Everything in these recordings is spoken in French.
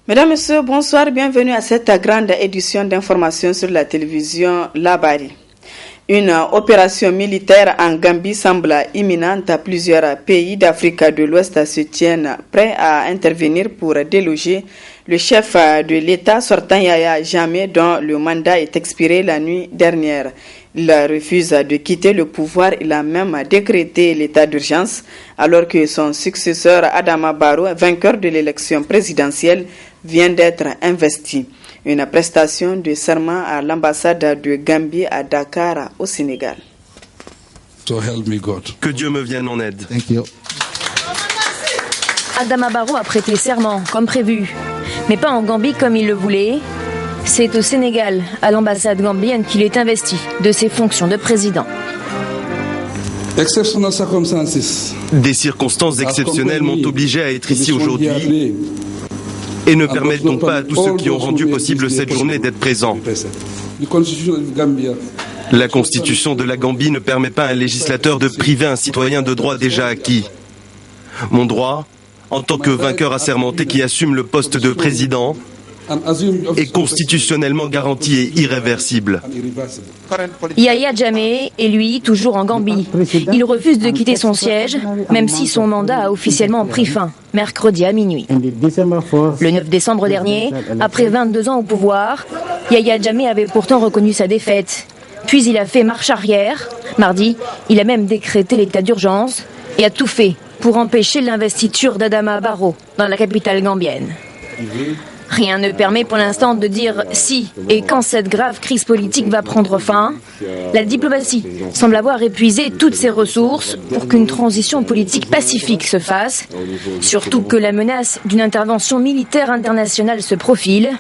Mesdames, Messieurs, bonsoir, bienvenue à cette grande édition d'information sur la télévision Labari. Une opération militaire en Gambie semble imminente. Plusieurs pays d'Afrique de l'Ouest se tiennent prêts à intervenir pour déloger le chef de l'État sortant Yahya Jammeh, dont le mandat est expiré la nuit dernière. Il refuse de quitter le pouvoir. Il a même décrété l'état d'urgence alors que son successeur Adama Barrow, vainqueur de l'élection présidentielle, vient d'être investi. Une prestation de serment à l'ambassade de Gambie à Dakar au Sénégal. So help me God. Que Dieu me vienne en aide. Thank you. Adama Barrow a prêté serment, comme prévu. Mais pas en Gambie comme il le voulait. C'est au Sénégal, à l'ambassade gambienne, qu'il est investi de ses fonctions de président. Exceptional circumstances. Des circonstances exceptionnelles m'ont obligé à être ici aujourd'hui et ne permettent donc pas à tous ceux qui ont rendu possible cette journée d'être présents. La Constitution de la Gambie ne permet pas à un législateur de priver un citoyen de droits déjà acquis. Mon droit, en tant que vainqueur assermenté qui assume le poste de président, est constitutionnellement garanti et irréversible. Yahya Jammeh est lui toujours en Gambie. Il refuse de quitter son siège, même si son mandat a officiellement pris fin, mercredi à minuit. Le 9 décembre dernier, après 22 ans au pouvoir, Yahya Jammeh avait pourtant reconnu sa défaite. Puis il a fait marche arrière. Mardi, il a même décrété l'état d'urgence et a tout fait pour empêcher l'investiture d'Adama Barrow dans la capitale gambienne. Rien ne permet pour l'instant de dire si et quand cette grave crise politique va prendre fin. La diplomatie semble avoir épuisé toutes ses ressources pour qu'une transition politique pacifique se fasse, surtout que la menace d'une intervention militaire internationale se profile.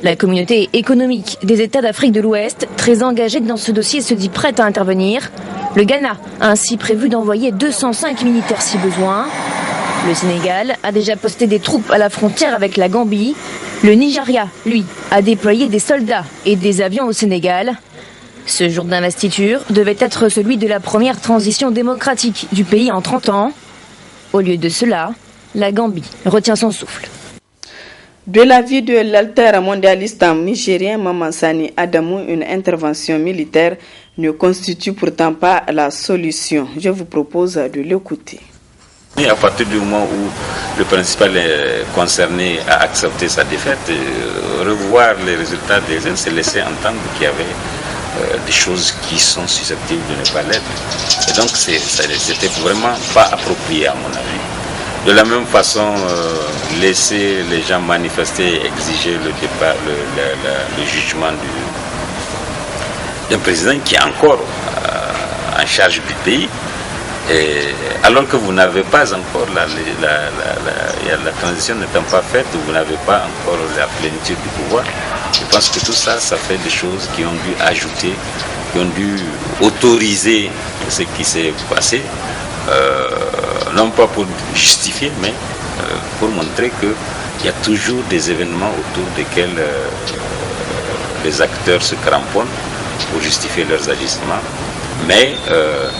La communauté économique des États d'Afrique de l'Ouest, très engagée dans ce dossier, se dit prête à intervenir. Le Ghana a ainsi prévu d'envoyer 205 militaires si besoin. Le Sénégal a déjà posté des troupes à la frontière avec la Gambie. Le Nigeria, lui, a déployé des soldats et des avions au Sénégal. Ce jour d'investiture devait être celui de la première transition démocratique du pays en 30 ans. Au lieu de cela, la Gambie retient son souffle. De l'avis de l'altermondialiste nigérien Maman Sani Adamou, une intervention militaire ne constitue pourtant pas la solution. Je vous propose de l'écouter. À partir du moment où le principal concerné a accepté sa défaite, revoir les résultats des uns, c'est laisser entendre qu'il y avait des choses qui sont susceptibles de ne pas l'être. Et donc c'était vraiment pas approprié à mon avis. De la même façon, laisser les gens manifester, exiger le départ, le jugement d'un président qui est encore en charge du pays. Et alors que vous n'avez pas encore la transition n'étant pas faite, vous n'avez pas encore la plénitude du pouvoir. Je pense que tout ça, ça fait des choses qui ont dû ajouter, qui ont dû autoriser ce qui s'est passé, non pas pour justifier, mais pour montrer qu'il y a toujours des événements autour desquels les acteurs se cramponnent pour justifier leurs agissements. Mais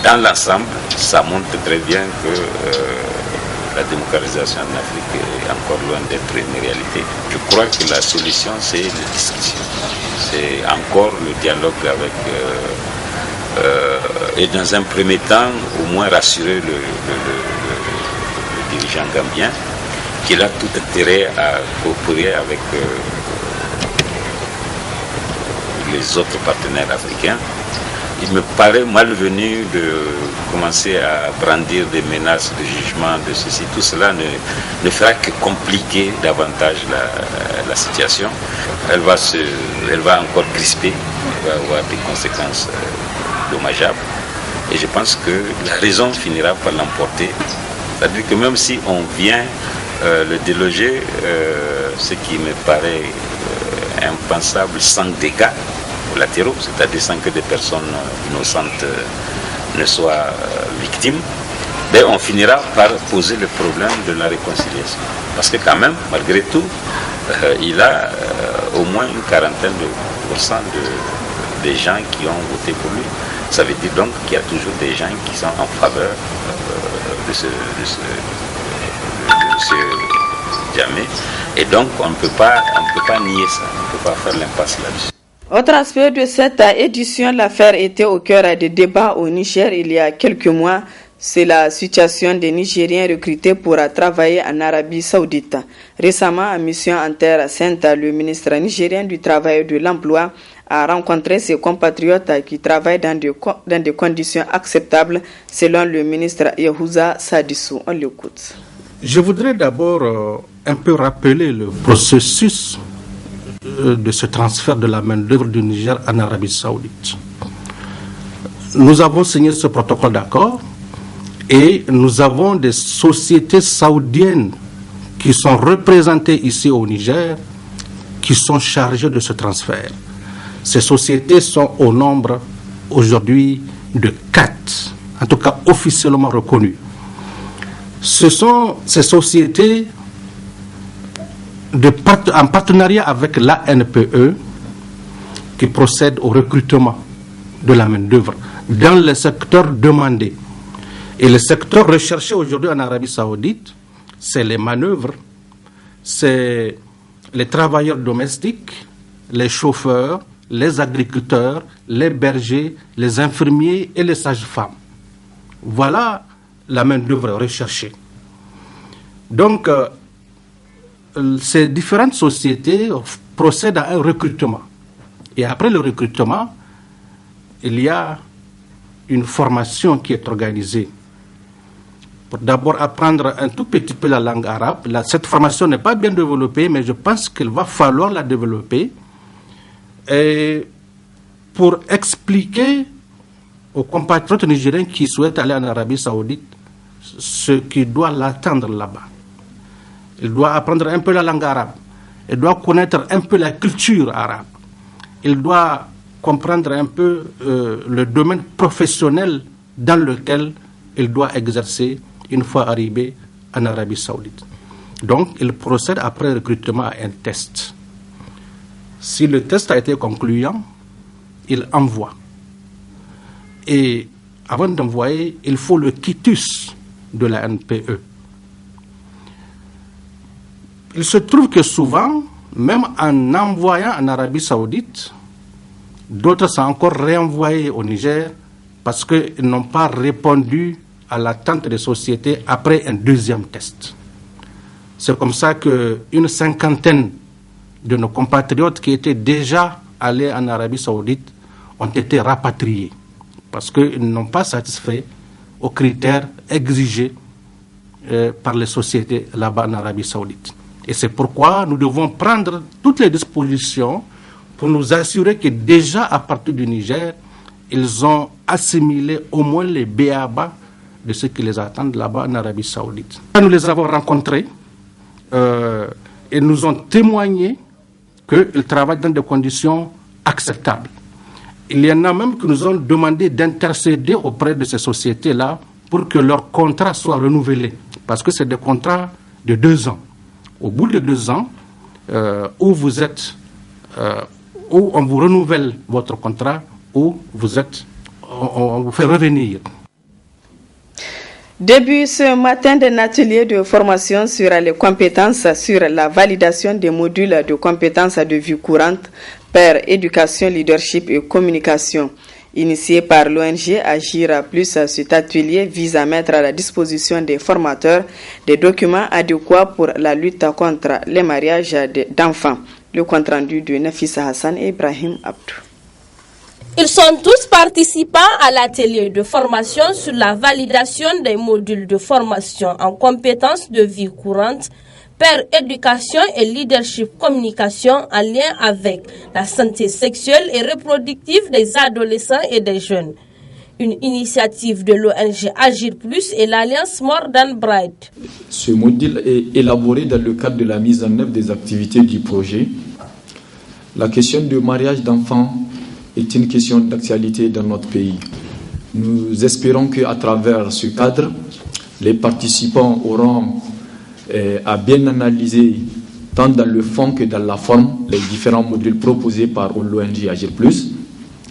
dans l'ensemble, ça montre très bien que la démocratisation en Afrique est encore loin d'être une réalité. Je crois que la solution, c'est la discussion. C'est encore le dialogue avec... et dans un premier temps, au moins rassurer le dirigeant gambien qu'il a tout intérêt à coopérer avec les autres partenaires africains. Il me paraît malvenu de commencer à brandir des menaces de jugement, de ceci. Tout cela ne fera que compliquer davantage la situation. Elle va encore crisper, elle va avoir des conséquences dommageables. Et je pense que la raison finira par l'emporter. C'est-à-dire que même si on vient le déloger, ce qui me paraît impensable sans dégâts latéraux, c'est-à-dire sans que des personnes innocentes ne soient victimes, ben on finira par poser le problème de la réconciliation. Parce que quand même, malgré tout, il a au moins une quarantaine de pourcents des gens qui ont voté pour lui. Ça veut dire donc qu'il y a toujours des gens qui sont en faveur de Djamé. Et donc, on ne peut pas nier ça, on ne peut pas faire l'impasse là-dessus. Autre aspect de cette édition, l'affaire était au cœur des débats au Niger il y a quelques mois. C'est la situation des Nigériens recrutés pour travailler en Arabie Saoudite. Récemment, à Mission en Terre Sainte, le ministre nigérien du Travail et de l'Emploi a rencontré ses compatriotes qui travaillent dans des conditions acceptables, selon le ministre Yahouza Sadissou. On l'écoute. Je voudrais d'abord un peu rappeler le processus de ce transfert de la main-d'œuvre du Niger en Arabie Saoudite. Nous avons signé ce protocole d'accord et nous avons des sociétés saoudiennes qui sont représentées ici au Niger, qui sont chargées de ce transfert. Ces sociétés sont au nombre aujourd'hui de 4, en tout cas officiellement reconnues. Ce sont ces sociétés en partenariat avec l'ANPE qui procèdent au recrutement de la main-d'œuvre dans les secteurs demandés. Et les secteurs recherchés aujourd'hui en Arabie Saoudite, c'est les manœuvres, c'est les travailleurs domestiques, les chauffeurs, les agriculteurs, les bergers, les infirmiers et les sages-femmes. Voilà la main-d'œuvre recherchée. Donc, ces différentes sociétés procèdent à un recrutement. Et après le recrutement, il y a une formation qui est organisée. Pour d'abord apprendre un tout petit peu la langue arabe. Cette formation n'est pas bien développée, mais je pense qu'il va falloir la développer. Et pour expliquer aux compatriotes nigériens qui souhaitent aller en Arabie Saoudite ce qui doit l'attendre là-bas. Il doit apprendre un peu la langue arabe. Il doit connaître un peu la culture arabe. Il doit comprendre un peu le domaine professionnel dans lequel il doit exercer une fois arrivé en Arabie Saoudite. Donc, il procède après recrutement à un test. Si le test a été concluant, il envoie. Et avant d'envoyer, il faut le quitus de la NPE. Il se trouve que souvent, même en envoyant en Arabie Saoudite, d'autres sont encore réenvoyés au Niger parce qu'ils n'ont pas répondu à l'attente des sociétés après un deuxième test. C'est comme ça qu'une cinquantaine de nos compatriotes qui étaient déjà allés en Arabie Saoudite ont été rapatriés parce qu'ils n'ont pas satisfait aux critères exigés par les sociétés là-bas en Arabie Saoudite. Et c'est pourquoi nous devons prendre toutes les dispositions pour nous assurer que déjà à partir du Niger, ils ont assimilé au moins les b.a.-ba de ce qui les attend là-bas en Arabie Saoudite. Nous les avons rencontrés et nous ont témoigné qu'ils travaillent dans des conditions acceptables. Il y en a même qui nous ont demandé d'intercéder auprès de ces sociétés-là pour que leur contrat soit renouvelé. Parce que c'est des contrats de 2 ans. Au bout de 2 ans, où vous êtes, où on vous renouvelle votre contrat, où vous êtes, on vous fait revenir. Début ce matin d'un atelier de formation sur les compétences, sur la validation des modules de compétences de vie courante, Père, éducation, leadership et communication. Initié par l'ONG Agir Plus, cet atelier vise à mettre à la disposition des formateurs des documents adéquats pour la lutte contre les mariages d'enfants. Le compte-rendu de Nafisa Hassan et Ibrahim Abdou. Ils sont tous participants à l'atelier de formation sur la validation des modules de formation en compétences de vie courante, Père, éducation et leadership communication en lien avec la santé sexuelle et reproductive des adolescents et des jeunes. Une initiative de l'ONG Agir Plus et l'Alliance Mordan Bright. Ce module est élaboré dans le cadre de la mise en œuvre des activités du projet. La question du mariage d'enfants est une question d'actualité dans notre pays. Nous espérons qu'à travers ce cadre, les participants auront à bien analyser, tant dans le fond que dans la forme, les différents modules proposés par l'ONG Agir Plus,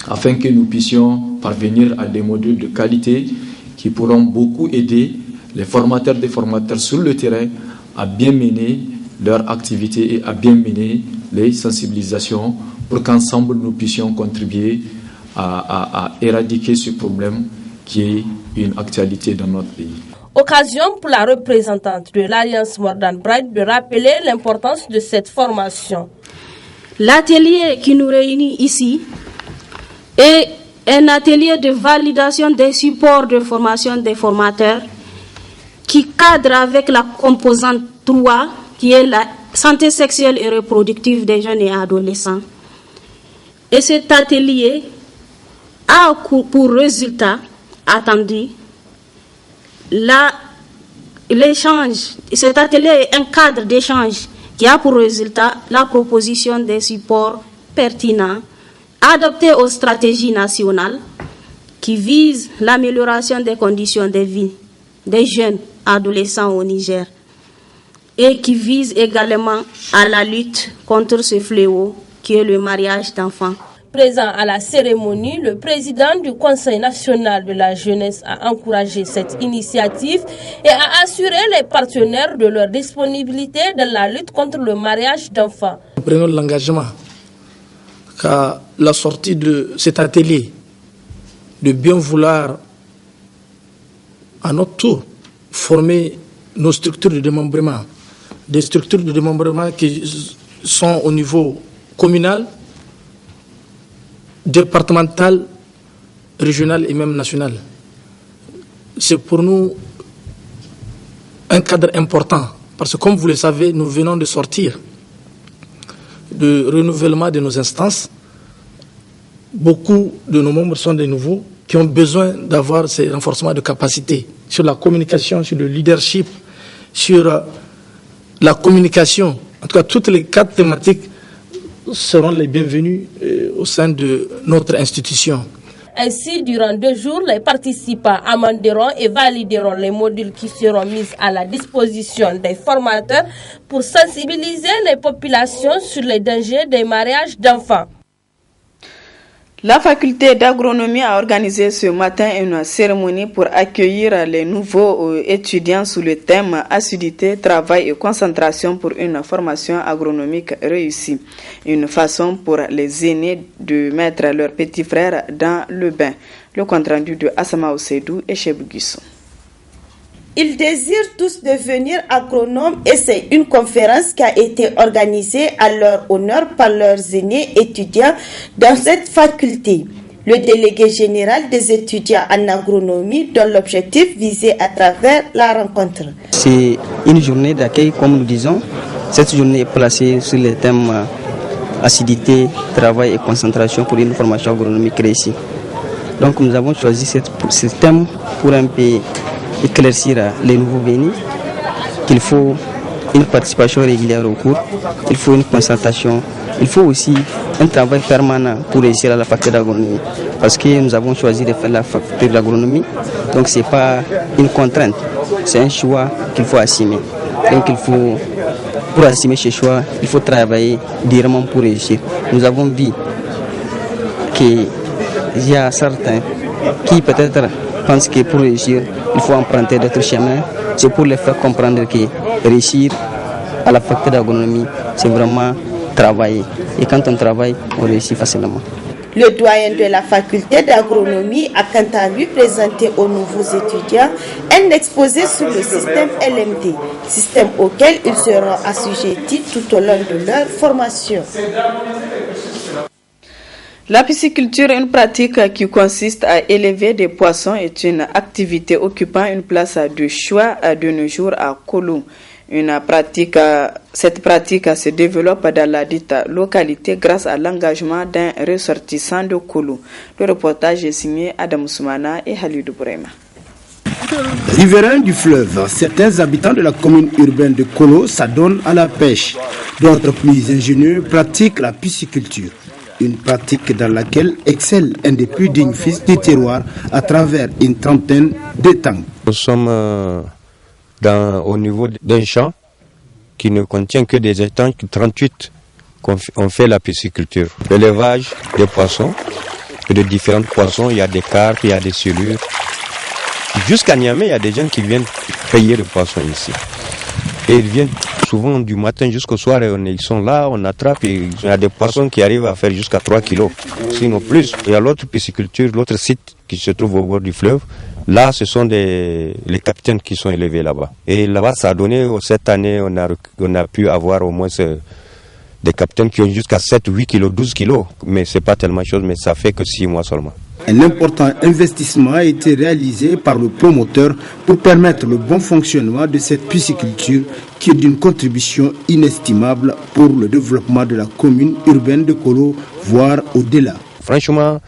afin que nous puissions parvenir à des modules de qualité qui pourront beaucoup aider les formateurs des formateurs sur le terrain à bien mener leur activité et à bien mener les sensibilisations pour qu'ensemble nous puissions contribuer à éradiquer ce problème qui est une actualité dans notre pays. Occasion pour la représentante de l'Alliance More Than Bright de rappeler l'importance de cette formation. L'atelier qui nous réunit ici est un atelier de validation des supports de formation des formateurs qui cadre avec la composante 3 qui est la santé sexuelle et reproductive des jeunes et adolescents. Et cet atelier a pour résultat attendu l'échange. Cet atelier est un cadre d'échange qui a pour résultat la proposition des supports pertinents adaptés aux stratégies nationales qui visent l'amélioration des conditions de vie des jeunes adolescents au Niger et qui visent également à la lutte contre ce fléau qui est le mariage d'enfants. Présent à la cérémonie, le président du Conseil national de la jeunesse a encouragé cette initiative et a assuré les partenaires de leur disponibilité dans la lutte contre le mariage d'enfants. Nous prenons l'engagement qu'à la sortie de cet atelier, de bien vouloir à notre tour former nos structures de démembrement, des structures de démembrement qui sont au niveau communal, départemental, régional et même national. C'est pour nous un cadre important parce que comme vous le savez, nous venons de sortir de renouvellement de nos instances. Beaucoup de nos membres sont des nouveaux qui ont besoin d'avoir ces renforcements de capacité sur la communication, sur le leadership, sur la communication. En tout cas, toutes les 4 thématiques seront les bienvenus au sein de notre institution. Ainsi, durant 2 jours, les participants amenderont et valideront les modules qui seront mis à la disposition des formateurs pour sensibiliser les populations sur les dangers des mariages d'enfants. La faculté d'agronomie a organisé ce matin une cérémonie pour accueillir les nouveaux étudiants sous le thème assiduité, travail et concentration pour une formation agronomique réussie. Une façon pour les aînés de mettre leurs petits frères dans le bain. Le compte-rendu de Assama Oseidou et Chebou Guissou. Ils désirent tous devenir agronomes et c'est une conférence qui a été organisée à leur honneur par leurs aînés étudiants dans cette faculté. Le délégué général des étudiants en agronomie donne l'objectif visé à travers la rencontre. C'est une journée d'accueil, comme nous disons. Cette journée est placée sur les thèmes acidité, travail et concentration pour une formation agronomique réussie. Donc nous avons choisi ce thème pour un peu éclaircir les nouveaux venus qu'il faut une participation régulière au cours, il faut une concentration, il faut aussi un travail permanent pour réussir à la faculté d'agronomie. Parce que nous avons choisi de faire la faculté d'agronomie, donc ce n'est pas une contrainte, c'est un choix qu'il faut assumer. Donc pour assumer ce choix, il faut travailler durement pour réussir. Nous avons vu qu'il y a certains qui peut-être pensent que pour réussir, il faut emprunter d'autres chemins. C'est pour les faire comprendre que réussir à la faculté d'agronomie, c'est vraiment travailler. Et quand on travaille, on réussit facilement. Le doyen de la faculté d'agronomie a quant à lui présenté aux nouveaux étudiants un exposé sur le système LMD, système auquel ils seront assujettis tout au long de leur formation. La pisciculture, une pratique qui consiste à élever des poissons, est une activité occupant une place de choix de nos jours à Kolo. Cette pratique se développe dans la dite localité grâce à l'engagement d'un ressortissant de Kolo. Le reportage est signé Adam Soumana et Halidou Bourema. Riverains du fleuve, certains habitants de la commune urbaine de Kolo s'adonnent à la pêche. D'autres plus ingénieux pratiquent la pisciculture. Une pratique dans laquelle excelle un des plus dignes fils du terroir à travers une trentaine d'étangs. Nous sommes au niveau d'un champ qui ne contient que des étangs, 38 qu'on fait la pisciculture. L'élevage des poissons, de différents poissons, il y a des carpes, il y a des silures. Jusqu'à Niamey, il y a des gens qui viennent payer le poisson ici. Et ils viennent souvent du matin jusqu'au soir et ils sont là, on attrape. Et il y a des poissons qui arrivent à faire jusqu'à 3 kilos, sinon plus. Il y a l'autre pisciculture, l'autre site qui se trouve au bord du fleuve. Là, ce sont les capitaines qui sont élevés là-bas. Et là-bas, ça a donné, cette année, on a pu avoir au moins des capitaines qui ont jusqu'à 7, 8 kilos, 12 kilos. Mais c'est pas tellement chose, mais ça fait que 6 mois seulement. Un important investissement a été réalisé par le promoteur pour permettre le bon fonctionnement de cette pisciculture qui est d'une contribution inestimable pour le développement de la commune urbaine de Kolo, voire au-delà. Franchement,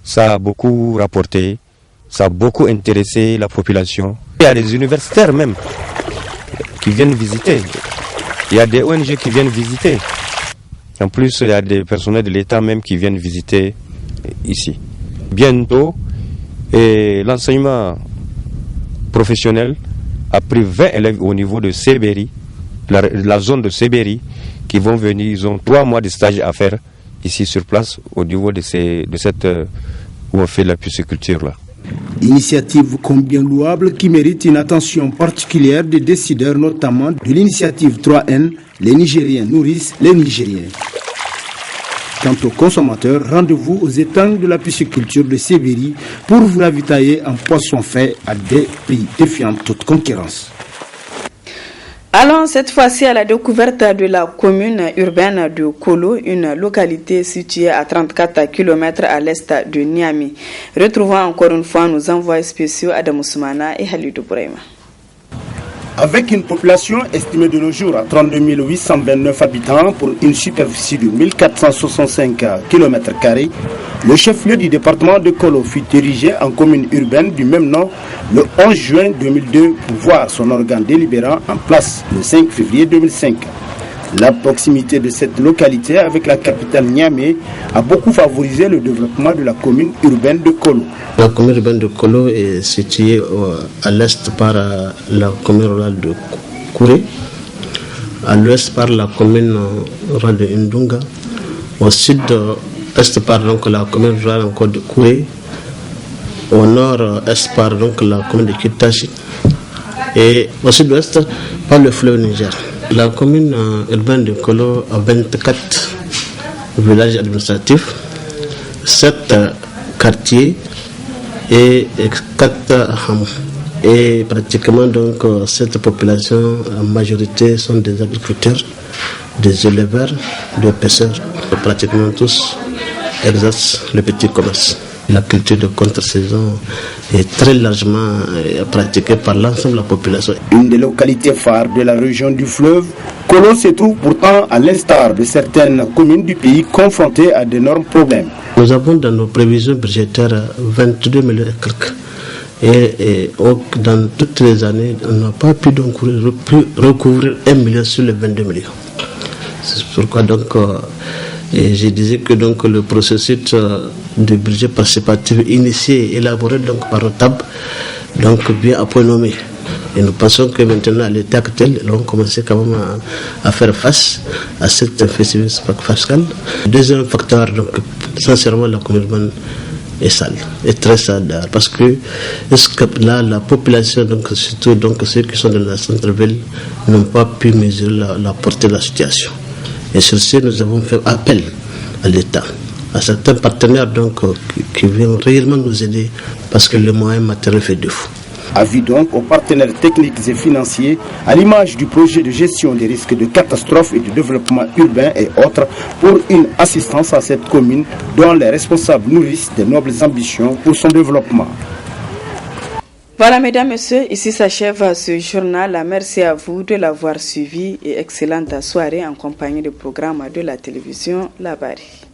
ça a beaucoup rapporté, ça a beaucoup intéressé la population. Il y a des universitaires même qui viennent visiter. Il y a des ONG qui viennent visiter. En plus, il y a des personnels de l'État même qui viennent visiter ici. Bientôt, l'enseignement professionnel a pris 20 élèves au niveau de Sébéry, la zone de Sébéry, qui vont venir. Ils ont 3 mois de stage à faire ici sur place, au niveau de cette où on fait la pisciculture là. Initiative combien louable qui mérite une attention particulière des décideurs, notamment de l'initiative 3N, les Nigériens nourrissent les Nigériens. Quant aux consommateurs, rendez-vous aux étangs de la pisciculture de Sébéry pour vous ravitailler en poisson fait à des prix défiant toute concurrence. Allons cette fois-ci à la découverte de la commune urbaine de Kolo, une localité située à 34 km à l'est de Niamey. Retrouvons encore une fois nos envoyés spéciaux Adam Ousmana et Halidou Bouraima. Avec une population estimée de nos jours à 32 829 habitants pour une superficie de 1465 km², le chef-lieu du département de Kolo fut érigé en commune urbaine du même nom le 11 juin 2002 pour voir son organe délibérant en place le 5 février 2005. La proximité de cette localité avec la capitale Niamey a beaucoup favorisé le développement de la commune urbaine de Kolo. La commune urbaine de Kolo est située à l'est par la commune rurale de Kouré, à l'ouest par la commune rurale de Ndunga, au sud-est par donc, la commune rurale encore de Kouré, au nord-est par donc, la commune de Kitachi et au sud-ouest par le fleuve Niger. La commune urbaine de Kolo a 24 villages administratifs, 7 quartiers et 4 hameaux. Et pratiquement donc cette population en majorité sont des agriculteurs, des éleveurs, des pêcheurs. Pratiquement tous exercent le petit commerce. La culture de contre-saison est très largement pratiquée par l'ensemble de la population. Une des localités phares de la région du fleuve, Kolo se trouve pourtant à l'instar de certaines communes du pays confrontées à d'énormes problèmes. Nous avons dans nos prévisions budgétaires 22 millions et quelques. Et dans toutes les années, on n'a pas pu donc recouvrir 1 million sur les 22 millions. C'est pourquoi donc je disais que donc le processus de budget participatif initié et élaboré donc par OTAB, donc bien à point nommé. Et nous pensons que maintenant, à l'état actuel, on commence quand même à faire face à cette inflation fiscale. Deuxième facteur, donc, sincèrement, la commune urbaine est sale, est très sale, parce que là, la population, donc, surtout donc, ceux qui sont dans la centre-ville, n'ont pas pu mesurer la portée de la situation. Et sur ce, nous avons fait appel à l'État, à certains partenaires donc, qui viennent réellement nous aider, parce que le moyen matériel fait défaut. Avis donc aux partenaires techniques et financiers, à l'image du projet de gestion des risques de catastrophes et de développement urbain et autres, pour une assistance à cette commune dont les responsables nourrissent de nobles ambitions pour son développement. Voilà, mesdames, messieurs, ici s'achève ce journal. Merci à vous de l'avoir suivi et excellente soirée en compagnie du programme de la télévision La Bari.